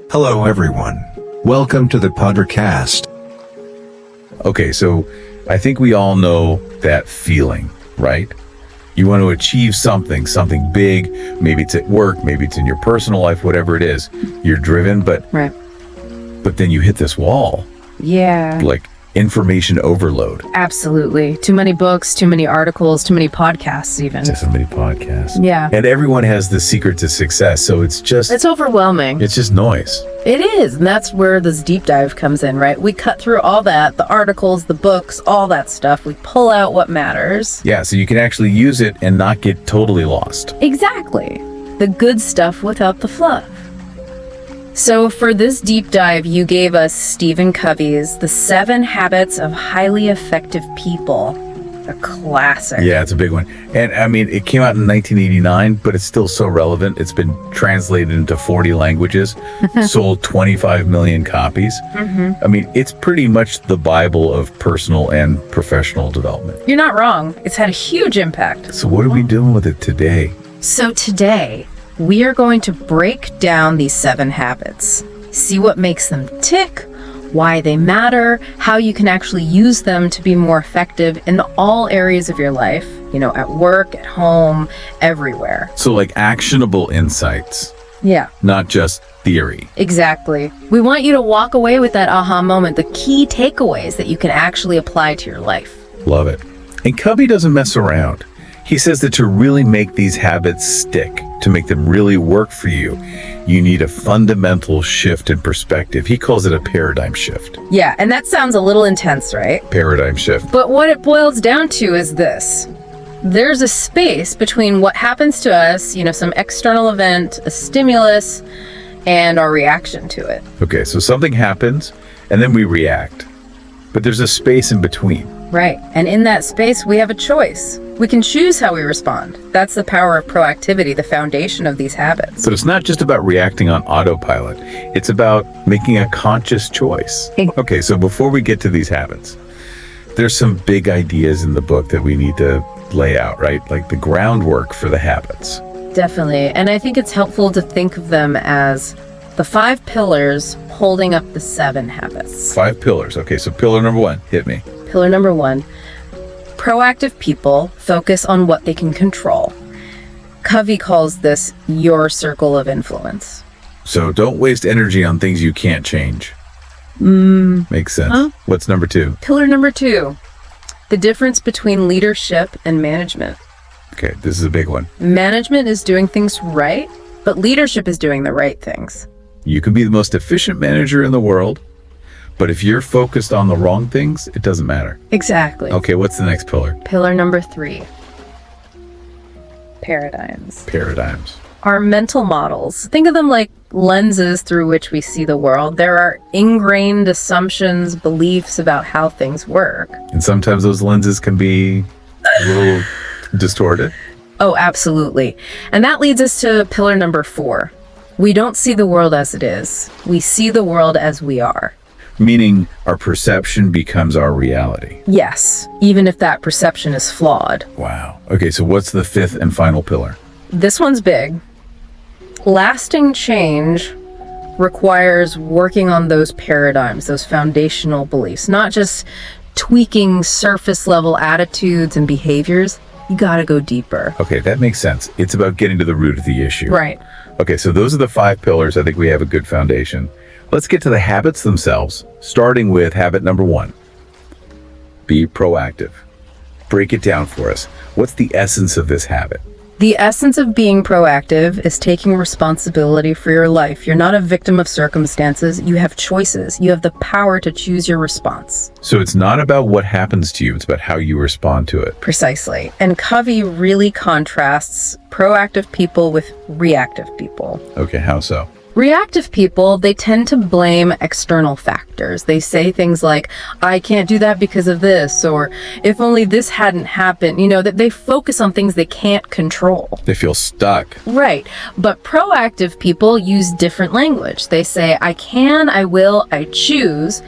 Hello everyone. Welcome to the podcast. Okay, so I think we all know that feeling, right? You want to achieve something big. Maybe it's at work, maybe it's in your personal life, whatever it is. You're driven, but then you hit this wall, Yeah, like information overload. absolutely. Too many books, too many articles, too many podcasts even. Just so many podcasts. Yeah. And everyone has the secret to success, so it's overwhelming. just noise. It is, and that's where this deep dive comes in, right? We cut through all that, the articles, the books, all that stuff. We pull out what matters. Yeah, so you can actually use it and not get totally lost. Exactly. The good stuff without the fluff. So for this deep dive, you gave us Stephen Covey's The 7 Habits of Highly Effective People. A classic. Yeah, it's a big one. And I mean, it came out in 1989, but it's still so relevant. It's been translated into 40 languages, sold 25 million copies. I mean, it's pretty much the Bible of personal and professional development. You're not wrong. It's had a huge impact. So what are we doing with it today? So today, we are going to break down these 7 habits, see what makes them tick, why they matter, how you can actually use them to be more effective in all areas of your life, at work, at home, everywhere. So like actionable insights, Yeah, not just theory. exactly. We want you to walk away with that aha moment, the key takeaways that you can actually apply to your life. Love it. And Covey doesn't mess around. He says that to really make these habits stick, to make them really work for you, you need a fundamental shift in perspective. He calls it a paradigm shift. Yeah, and that sounds a little intense, right? Paradigm shift. But what it boils down to is this. There's a space between what happens to us, some external event, a stimulus, and our reaction to it. Okay, so something happens and then we react. But there's a space in between. Right. And in that space, we have a choice. We can choose how we respond. That's the power of proactivity, the foundation of these habits. So it's not just about reacting on autopilot. It's about making a conscious choice. Okay, so before we get to these habits, there's some big ideas in the book that we need to lay out, right? Like the groundwork for the habits. Definitely. And I think it's helpful to think of them as the 5 pillars holding up the 7 habits. 5 pillars. Okay, so pillar number 1, hit me. Pillar number 1, proactive people focus on what they can control. Covey calls this your circle of influence. So don't waste energy on things you can't change. Makes sense. Huh? What's number 2? Pillar number 2, the difference between leadership and management. Okay, this is a big one. Management is doing things right, but leadership is doing the right things. You can be the most efficient manager in the world, but if you're focused on the wrong things, it doesn't matter. Exactly. Okay, what's the next pillar? Pillar number 3, paradigms. Paradigms. Our mental models. Think of them like lenses through which we see the world. There are ingrained assumptions, beliefs about how things work. And sometimes those lenses can be a little distorted. Oh, absolutely. And that leads us to pillar number 4. We don't see the world as it is. We see the world as we are. Meaning our perception becomes our reality. Yes, even if that perception is flawed. Wow. Okay, so what's the 5th and final pillar? This one's big. Lasting change requires working on those paradigms, those foundational beliefs, not just tweaking surface level attitudes and behaviors. You gotta go deeper. Okay, that makes sense. It's about getting to the root of the issue. Right. Okay, so those are the 5 pillars. I think we have a good foundation. Let's get to the habits themselves, starting with habit number 1. Be proactive. Break it down for us. What's the essence of this habit? The essence of being proactive is taking responsibility for your life. You're not a victim of circumstances. You have choices. You have the power to choose your response. So it's not about what happens to you, it's about how you respond to it. Precisely. And Covey really contrasts proactive people with reactive people. Okay, how so? Reactive people, they tend to blame external factors. They say things like, I can't do that because of this, or if only this hadn't happened, that they focus on things they can't control. They feel stuck. Right. But proactive people use different language. They say, I can, I will, I choose.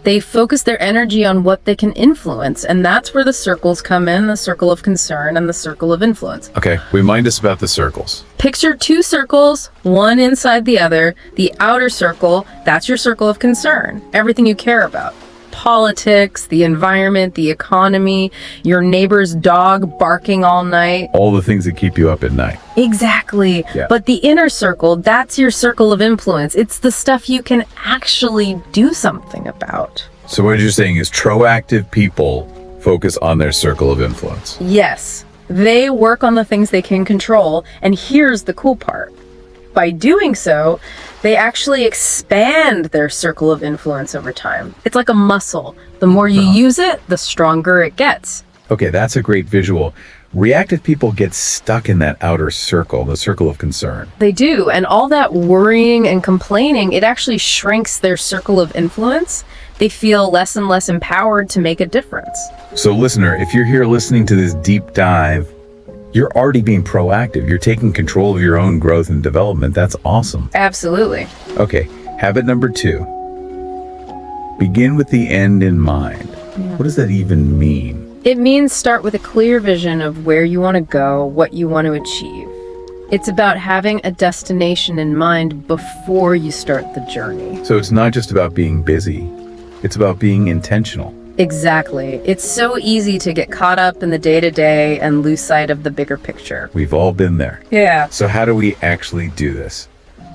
They focus their energy on what they can influence, and that's where the circles come in, the circle of concern and the circle of influence. Okay, remind us about the circles. Picture two circles, one inside the other. The outer circle, that's your circle of concern, everything you care about. Politics, the environment, the economy, your neighbor's dog barking all night. All the things that keep you up at night. Exactly. Yeah. But the inner circle, that's your circle of influence. It's the stuff you can actually do something about. So what you're saying is proactive people focus on their circle of influence. Yes, they work on the things they can control. And here's the cool part. By doing so, they actually expand their circle of influence over time. It's like a muscle. The more you use it, the stronger it gets. Okay, that's a great visual. Reactive people get stuck in that outer circle, the circle of concern. They do. And all that worrying and complaining, it actually shrinks their circle of influence. They feel less and less empowered to make a difference. So listener, if you're here listening to this deep dive, you're already being proactive. You're taking control of your own growth and development. That's awesome. Absolutely. Okay, habit number 2. Begin with the end in mind. What does that even mean? It means start with a clear vision of where you want to go, what you want to achieve. It's about having a destination in mind before you start the journey. So it's not just about being busy. It's about being intentional. Exactly. It's so easy to get caught up in the day-to-day and lose sight of the bigger picture. We've all been there. Yeah. So how do we actually do this?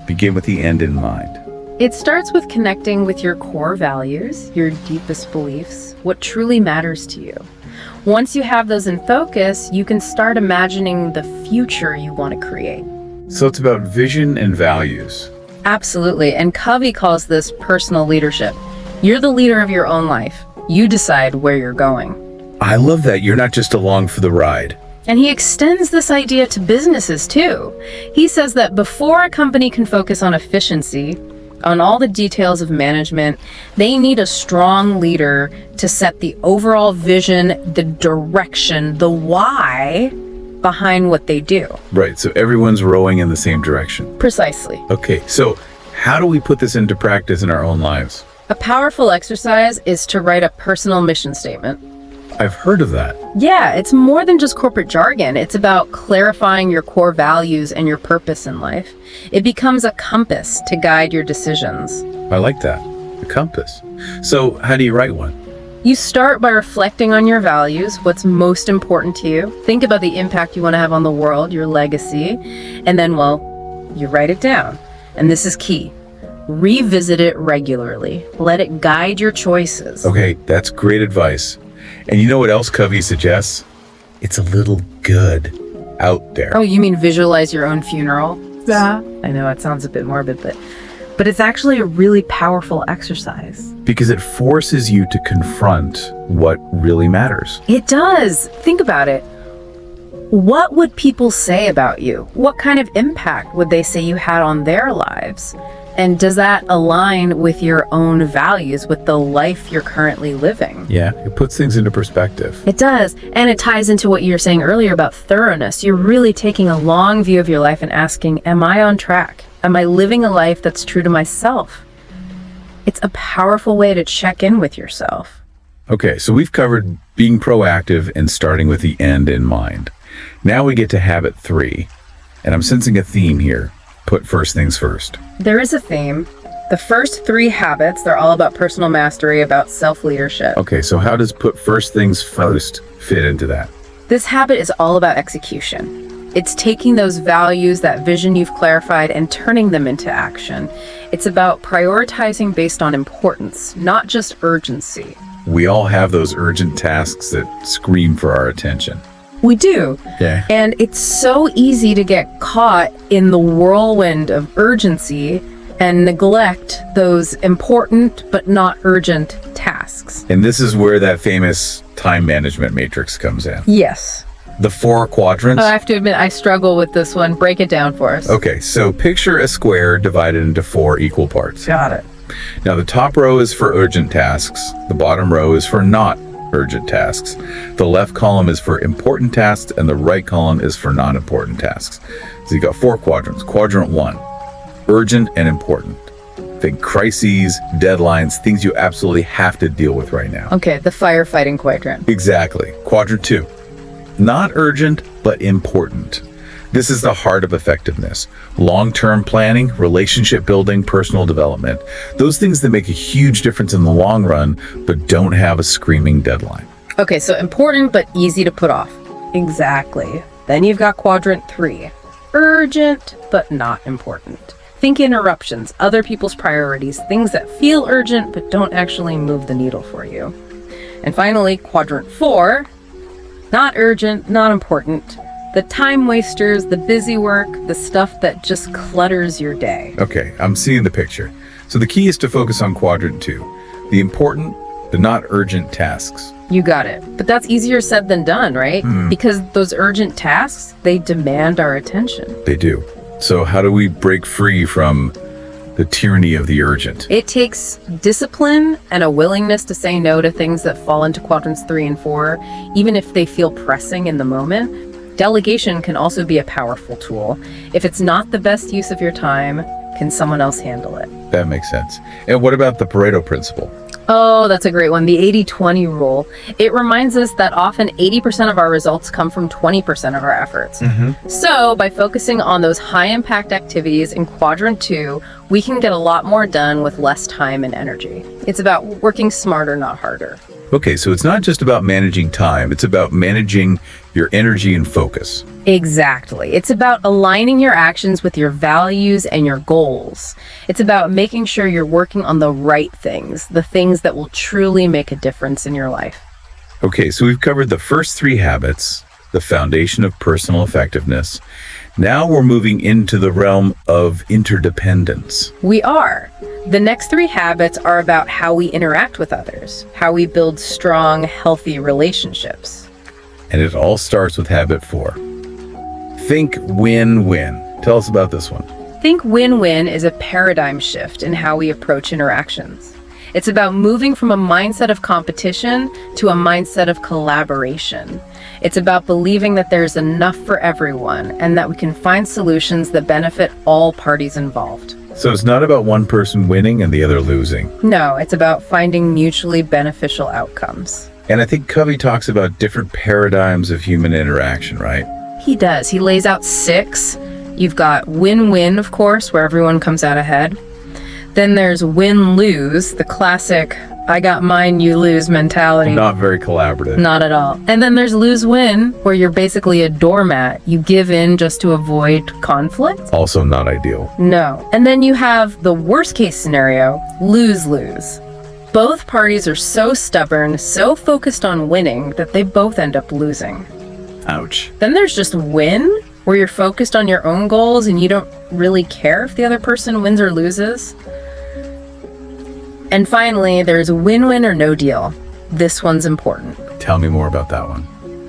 Begin with the end in mind. It starts with connecting with your core values, your deepest beliefs, what truly matters to you. Once you have those in focus, you can start imagining the future you want to create. So it's about vision and values. Absolutely. And Covey calls this personal leadership. You're the leader of your own life. You decide where you're going. I love that you're not just along for the ride. And he extends this idea to businesses too. He says that before a company can focus on efficiency, on all the details of management, they need a strong leader to set the overall vision, the direction, the why behind what they do. Right, so everyone's rowing in the same direction. Precisely. Okay, so how do we put this into practice in our own lives? A powerful exercise is to write a personal mission statement. I've heard of that. Yeah, it's more than just corporate jargon. It's about clarifying your core values and your purpose in life. It becomes a compass to guide your decisions. I like that. The compass. So how do you write one? You start by reflecting on your values, what's most important to you. Think about the impact you want to have on the world, your legacy, and then, you write it down. And this is key. Revisit it regularly. Let it guide your choices. Okay, that's great advice. And you know what else Covey suggests? It's a little good out there. Oh, you mean visualize your own funeral? Yeah. I know it sounds a bit morbid, but it's actually a really powerful exercise. Because it forces you to confront what really matters. It does. Think about it. What would people say about you? What kind of impact would they say you had on their lives? And does that align with your own values, with the life you're currently living? Yeah, it puts things into perspective. It does. And it ties into what you were saying earlier about thoroughness. You're really taking a long view of your life and asking, am I on track? Am I living a life that's true to myself? It's a powerful way to check in with yourself. Okay, so we've covered being proactive and starting with the end in mind. Now we get to habit 3, and I'm sensing a theme here. Put first things first. There is a theme. The first 3 habits, they're all about personal mastery, about self-leadership. Okay, so how does put first things first fit into that? This habit is all about execution. It's taking those values, that vision you've clarified, and turning them into action. It's about prioritizing based on importance, not just urgency. We all have those urgent tasks that scream for our attention. We do. Yeah. And it's so easy to get caught in the whirlwind of urgency and neglect those important but not urgent tasks. And this is where that famous time management matrix comes in. Yes. The 4 quadrants. I have to admit, I struggle with this one. Break it down for us. Okay, so picture a square divided into 4 equal parts. Got it. Now the top row is for urgent tasks. The bottom row is for not urgent tasks. The left column is for important tasks and the right column is for non-important tasks. So you got 4 quadrants. Quadrant 1, urgent and important. Think crises, deadlines, things you absolutely have to deal with right now. Okay, the firefighting quadrant. Exactly. Quadrant 2. Not urgent, but important. This is the heart of effectiveness. Long-term planning, relationship building, personal development. Those things that make a huge difference in the long run, but don't have a screaming deadline. Okay, so important but easy to put off. Exactly. Then you've got quadrant 3. Urgent but not important. Think interruptions, other people's priorities, things that feel urgent but don't actually move the needle for you. And finally, quadrant 4. Not urgent, not important. The time wasters, the busy work, the stuff that just clutters your day. Okay, I'm seeing the picture. So the key is to focus on quadrant 2. The important, the not urgent tasks. You got it. But that's easier said than done, right? Because those urgent tasks, they demand our attention. They do. So how do we break free from the tyranny of the urgent? It takes discipline and a willingness to say no to things that fall into quadrants 3 and 4, even if they feel pressing in the moment. Delegation can also be a powerful tool. If it's not the best use of your time, can someone else handle it? That makes sense. And what about the Pareto principle? Oh, that's a great one. The 80-20 rule. It reminds us that often 80% of our results come from 20% of our efforts. So by focusing on those high impact activities in quadrant 2, we can get a lot more done with less time and energy. It's about working smarter, not harder. Okay, so it's not just about managing time, it's about managing your energy and focus. Exactly. It's about aligning your actions with your values and your goals. It's about making sure you're working on the right things, the things that will truly make a difference in your life. Okay, so we've covered the first 3 habits, the foundation of personal effectiveness. Now we're moving into the realm of interdependence. We are. The next 3 habits are about how we interact with others, how we build strong, healthy relationships. And it all starts with habit 4. Think win-win. Tell us about this one. Think win-win is a paradigm shift in how we approach interactions. It's about moving from a mindset of competition to a mindset of collaboration. It's about believing that there's enough for everyone and that we can find solutions that benefit all parties involved. So it's not about one person winning and the other losing. No, it's about finding mutually beneficial outcomes. And I think Covey talks about different paradigms of human interaction, right? He does. He lays out 6. You've got win-win, of course, where everyone comes out ahead. Then there's win-lose, the classic I got mine, you lose mentality. Not very collaborative. Not at all. And then there's lose-win, where you're basically a doormat. You give in just to avoid conflict. Also not ideal. No. And then you have the worst-case scenario, lose-lose. Both parties are so stubborn, so focused on winning, that they both end up losing. Ouch. Then there's just win, where you're focused on your own goals and you don't really care if the other person wins or loses. And finally, there's win-win or no deal. This one's important. Tell me more about that one.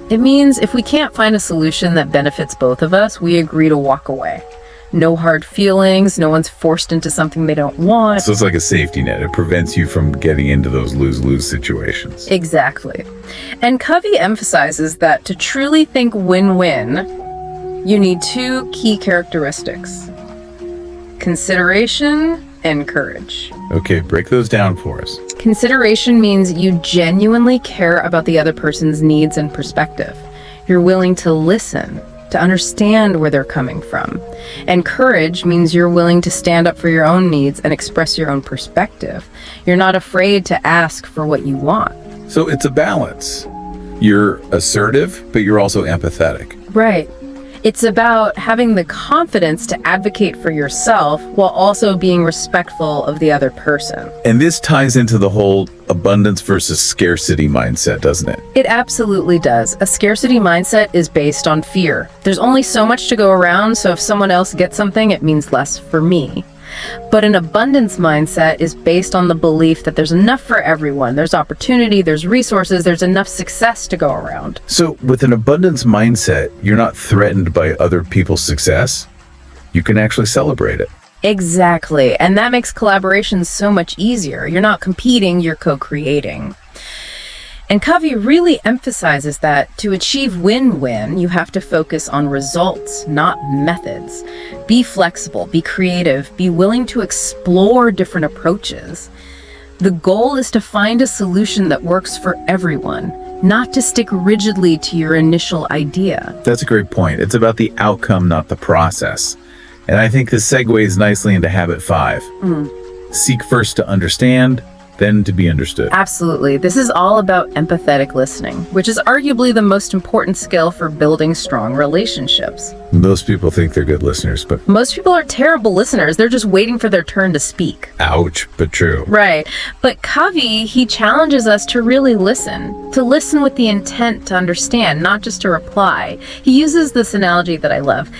It means if we can't find a solution that benefits both of us, we agree to walk away. No hard feelings, no one's forced into something they don't want. So it's like a safety net. It prevents you from getting into those lose-lose situations. Exactly. And Covey emphasizes that to truly think win-win, you need 2 key characteristics: consideration and courage. Okay, break those down for us. Consideration means you genuinely care about the other person's needs and perspective. You're willing to listen, to understand where they're coming from. And courage means you're willing to stand up for your own needs and express your own perspective. You're not afraid to ask for what you want. So it's a balance. You're assertive, but you're also empathetic. Right. It's about having the confidence to advocate for yourself while also being respectful of the other person. And this ties into the whole abundance versus scarcity mindset, doesn't it? It absolutely does. A scarcity mindset is based on fear. There's only so much to go around, so if someone else gets something, it means less for me. But an abundance mindset is based on the belief that there's enough for everyone. There's opportunity, there's resources, there's enough success to go around. So with an abundance mindset, you're not threatened by other people's success. You can actually celebrate it. Exactly. And that makes collaboration so much easier. You're not competing, you're co-creating. And Covey really emphasizes that to achieve win-win, you have to focus on results, not methods. Be flexible, be creative, be willing to explore different approaches. The goal is to find a solution that works for everyone, not to stick rigidly to your initial idea. That's a great point. It's about the outcome, not the process. And I think this segues nicely into habit 5. Seek first to understand, then to be understood. Absolutely. This is all about empathetic listening, which is arguably the most important skill for building strong relationships. Most people think they're good listeners, but Most people are terrible listeners. They're just waiting for their turn to speak. ouch, but true. Right. But Covey, he challenges us to really listen, to listen with the intent to understand, not just to reply. He uses this analogy that I love.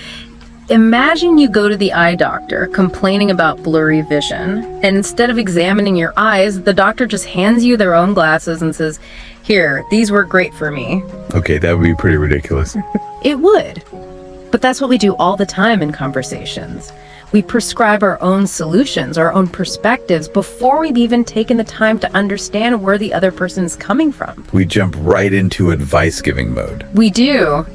Imagine you go to the eye doctor complaining about blurry vision, and instead of examining your eyes, the doctor just hands you their own glasses and says, "Here, these work great for me." Okay, that would be pretty ridiculous. It would. But that's what we do all the time in conversations. We prescribe our own solutions, our own perspectives, before we've even taken the time to understand where the other person is coming from. We jump right into advice-giving mode. We do.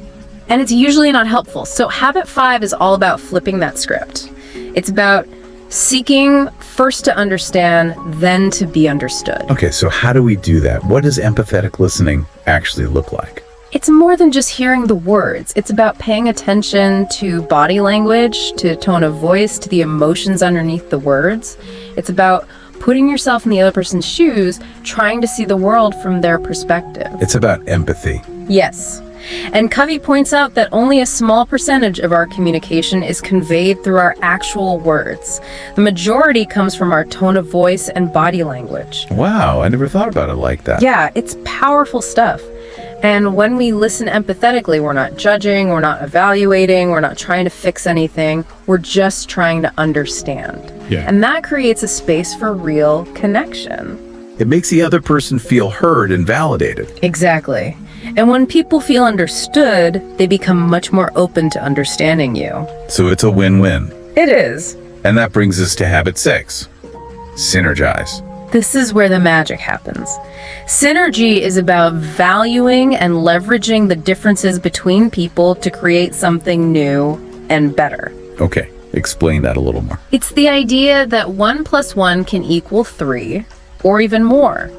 And it's usually not helpful. So habit 5 is all about flipping that script. It's about seeking first to understand, then to be understood. Okay, so how do we do that? What does empathetic listening actually look like? It's more than just hearing the words. It's about paying attention to body language, to tone of voice, to the emotions underneath the words. It's about putting yourself in the other person's shoes, trying to see the world from their perspective. It's about empathy. Yes. And Covey points out that only a small percentage of our communication is conveyed through our actual words. The majority comes from our tone of voice and body language. Wow, I never thought about it like that. Yeah, it's powerful stuff. And when we listen empathetically, we're not judging, we're not evaluating, we're not trying to fix anything. We're just trying to understand. Yeah. And that creates a space for real connection. It makes the other person feel heard and validated. Exactly. And when people feel understood, they become much more open to understanding you. So it's a win-win. It is. And that brings us to habit 6. Synergize. This is where the magic happens. Synergy is about valuing and leveraging the differences between people to create something new and better. Okay, explain that a little more. It's the idea that 1 + 1 can equal 3 or even more.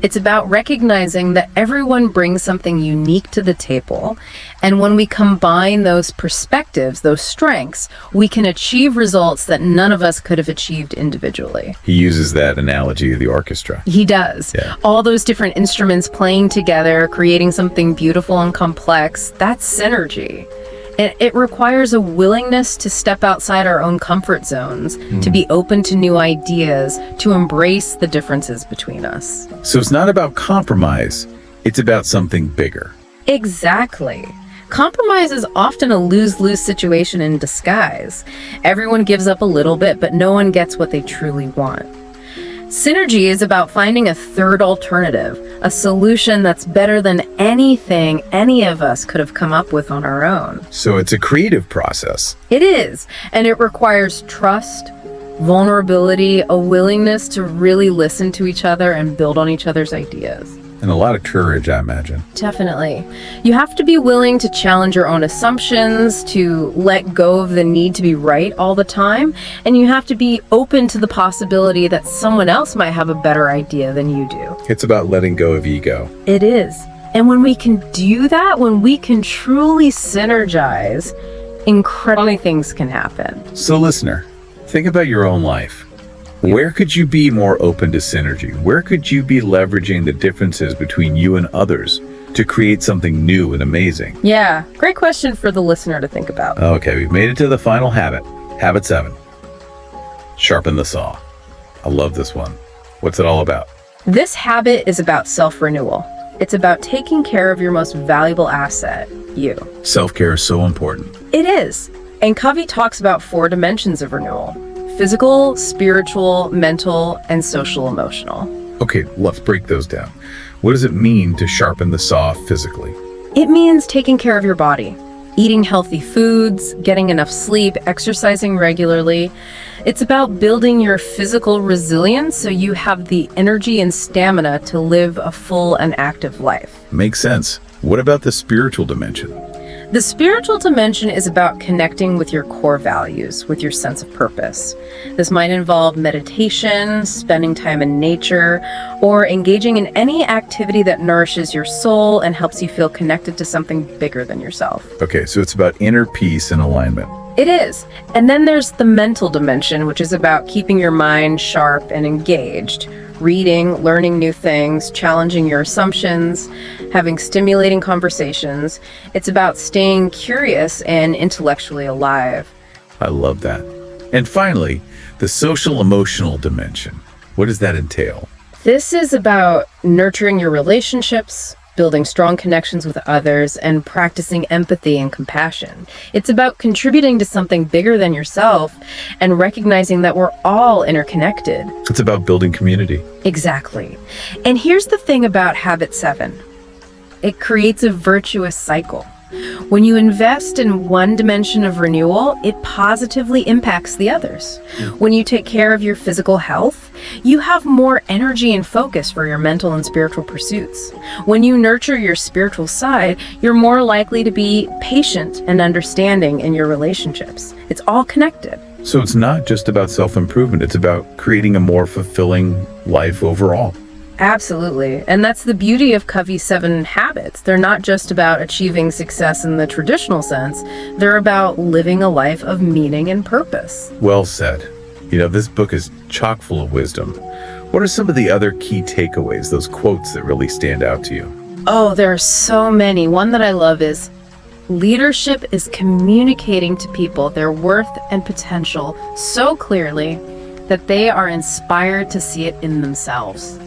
It's about recognizing that everyone brings something unique to the table, and when we combine those perspectives, those strengths, we can achieve results that none of us could have achieved individually. He uses that analogy of the orchestra. He does. Yeah. All those different instruments playing together, creating something beautiful and complex, that's synergy. It requires a willingness to step outside our own comfort zones, to be open to new ideas, to embrace the differences between us. So it's not about compromise, it's about something bigger. Exactly. Compromise is often a lose-lose situation in disguise. Everyone gives up a little bit, but no one gets what they truly want. Synergy is about finding a third alternative, a solution that's better than anything any of us could have come up with on our own. So it's a creative process. It is, and it requires trust, vulnerability, a willingness to really listen to each other and build on each other's ideas. And a lot of courage, I imagine. Definitely. You have to be willing to challenge your own assumptions, to let go of the need to be right all the time, and you have to be open to the possibility that someone else might have a better idea than you do. It's about letting go of ego. It is. And when we can do that, when we can truly synergize, incredible things can happen. So listener, think about your own life. Where could you be more open to synergy? Where could you be leveraging the differences between you and others to create something new and amazing? Yeah, great question for the listener to think about. Okay, we've made it to the final habit. Habit 7. Sharpen the saw. I love this one. What's it all about? This habit is about self-renewal. It's about taking care of your most valuable asset, you. Self-care is so important. It is. And Covey talks about 4 dimensions of renewal: physical, spiritual, mental, and social emotional. Okay, let's break those down. What does it mean to sharpen the saw physically? It means taking care of your body, eating healthy foods, getting enough sleep, exercising regularly. It's about building your physical resilience so you have the energy and stamina to live a full and active life. Makes sense. What about the spiritual dimension? The spiritual dimension is about connecting with your core values, with your sense of purpose. This might involve meditation, spending time in nature, or engaging in any activity that nourishes your soul and helps you feel connected to something bigger than yourself. Okay, so it's about inner peace and alignment. It is. And then there's the mental dimension, which is about keeping your mind sharp and engaged. Reading, learning new things, challenging your assumptions, having stimulating conversations. It's about staying curious and intellectually alive. I love that. And finally, the social emotional dimension. What does that entail? This is about nurturing your relationships, building strong connections with others, and practicing empathy and compassion. It's about contributing to something bigger than yourself and recognizing that we're all interconnected. It's about building community. Exactly. And here's the thing about Habit 7. It creates a virtuous cycle. When you invest in one dimension of renewal, it positively impacts the others. When you take care of your physical health, you have more energy and focus for your mental and spiritual pursuits. When you nurture your spiritual side, you're more likely to be patient and understanding in your relationships. It's all connected. So it's not just about self-improvement, it's about creating a more fulfilling life overall. Absolutely. And that's the beauty of Covey's 7 habits. They're not just about achieving success in the traditional sense. They're about living a life of meaning and purpose. Well said. This book is chock full of wisdom. What are some of the other key takeaways, those quotes that really stand out to you? Oh, there are so many. One that I love is, leadership is communicating to people their worth and potential so clearly that they are inspired to see it in themselves.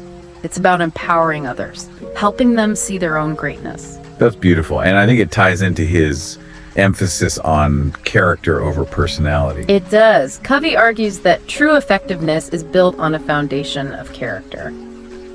It's about empowering others, helping them see their own greatness. That's beautiful. And I think it ties into his emphasis on character over personality. It does. Covey argues that true effectiveness is built on a foundation of character.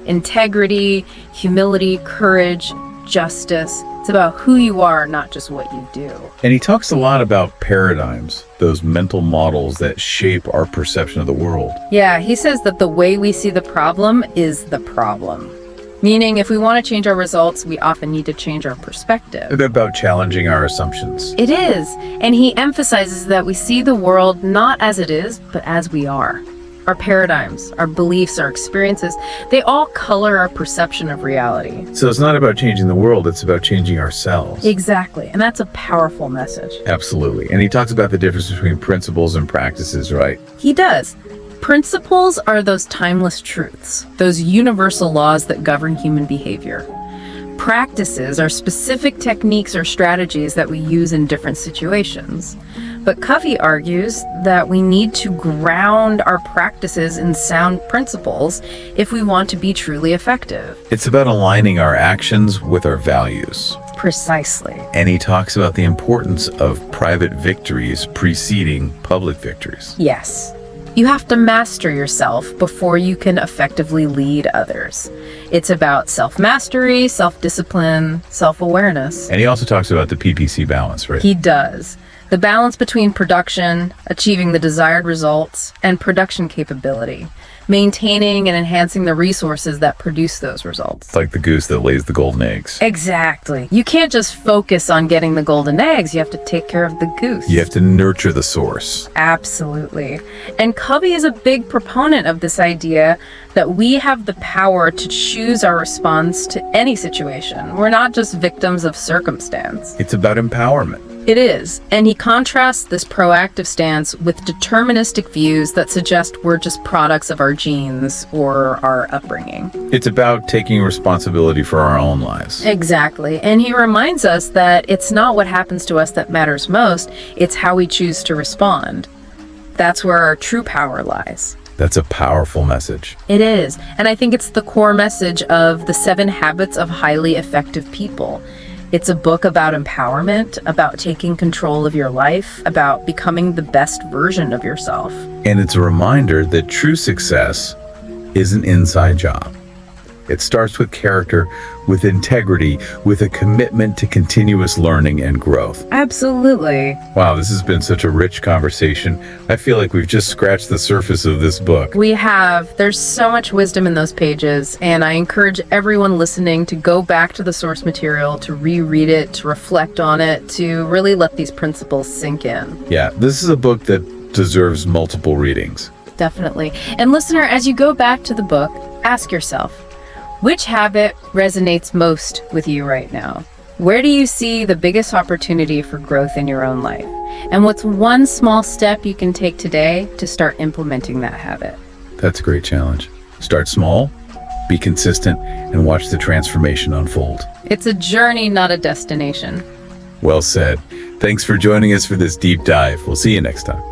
Integrity, humility, courage, justice. It's about who you are, not just what you do. And he talks a lot about paradigms, those mental models that shape our perception of the world. Yeah, he says that the way we see the problem is the problem. Meaning, if we want to change our results, we often need to change our perspective. It's about challenging our assumptions. It is. And he emphasizes that we see the world not as it is, but as we are. Our paradigms, our beliefs, our experiences, they all color our perception of reality. So it's not about changing the world, it's about changing ourselves. Exactly. And that's a powerful message. Absolutely. And he talks about the difference between principles and practices, right? He does. Principles are those timeless truths, those universal laws that govern human behavior. Practices are specific techniques or strategies that we use in different situations. But Covey argues that we need to ground our practices in sound principles if we want to be truly effective. It's about aligning our actions with our values. Precisely. And he talks about the importance of private victories preceding public victories. Yes. You have to master yourself before you can effectively lead others. It's about self-mastery, self-discipline, self-awareness. And he also talks about the PPC balance, right? He does. The balance between production, achieving the desired results, and production capability, maintaining and enhancing the resources that produce those results. It's like the goose that lays the golden eggs. Exactly. You can't just focus on getting the golden eggs. You have to take care of the goose. You have to nurture the source. Absolutely. And Covey is a big proponent of this idea that we have the power to choose our response to any situation. We're not just victims of circumstance. It's about empowerment. It is, and he contrasts this proactive stance with deterministic views that suggest we're just products of our genes or our upbringing. It's about taking responsibility for our own lives. Exactly, and he reminds us that it's not what happens to us that matters most, it's how we choose to respond. That's where our true power lies. That's a powerful message. It is, and I think it's the core message of the 7 Habits of Highly Effective People. It's a book about empowerment, about taking control of your life, about becoming the best version of yourself. And it's a reminder that true success is an inside job. It starts with character, with integrity, with a commitment to continuous learning and growth. Absolutely. Wow, this has been such a rich conversation. I feel like we've just scratched the surface of this book. We have. There's so much wisdom in those pages, and I encourage everyone listening to go back to the source material, to reread it, to reflect on it, to really let these principles sink in. Yeah, this is a book that deserves multiple readings. Definitely. And listener, as you go back to the book, ask yourself, which habit resonates most with you right now? Where do you see the biggest opportunity for growth in your own life? And what's one small step you can take today to start implementing that habit? That's a great challenge. Start small, be consistent, and watch the transformation unfold. It's a journey, not a destination. Well said. Thanks for joining us for this deep dive. We'll see you next time.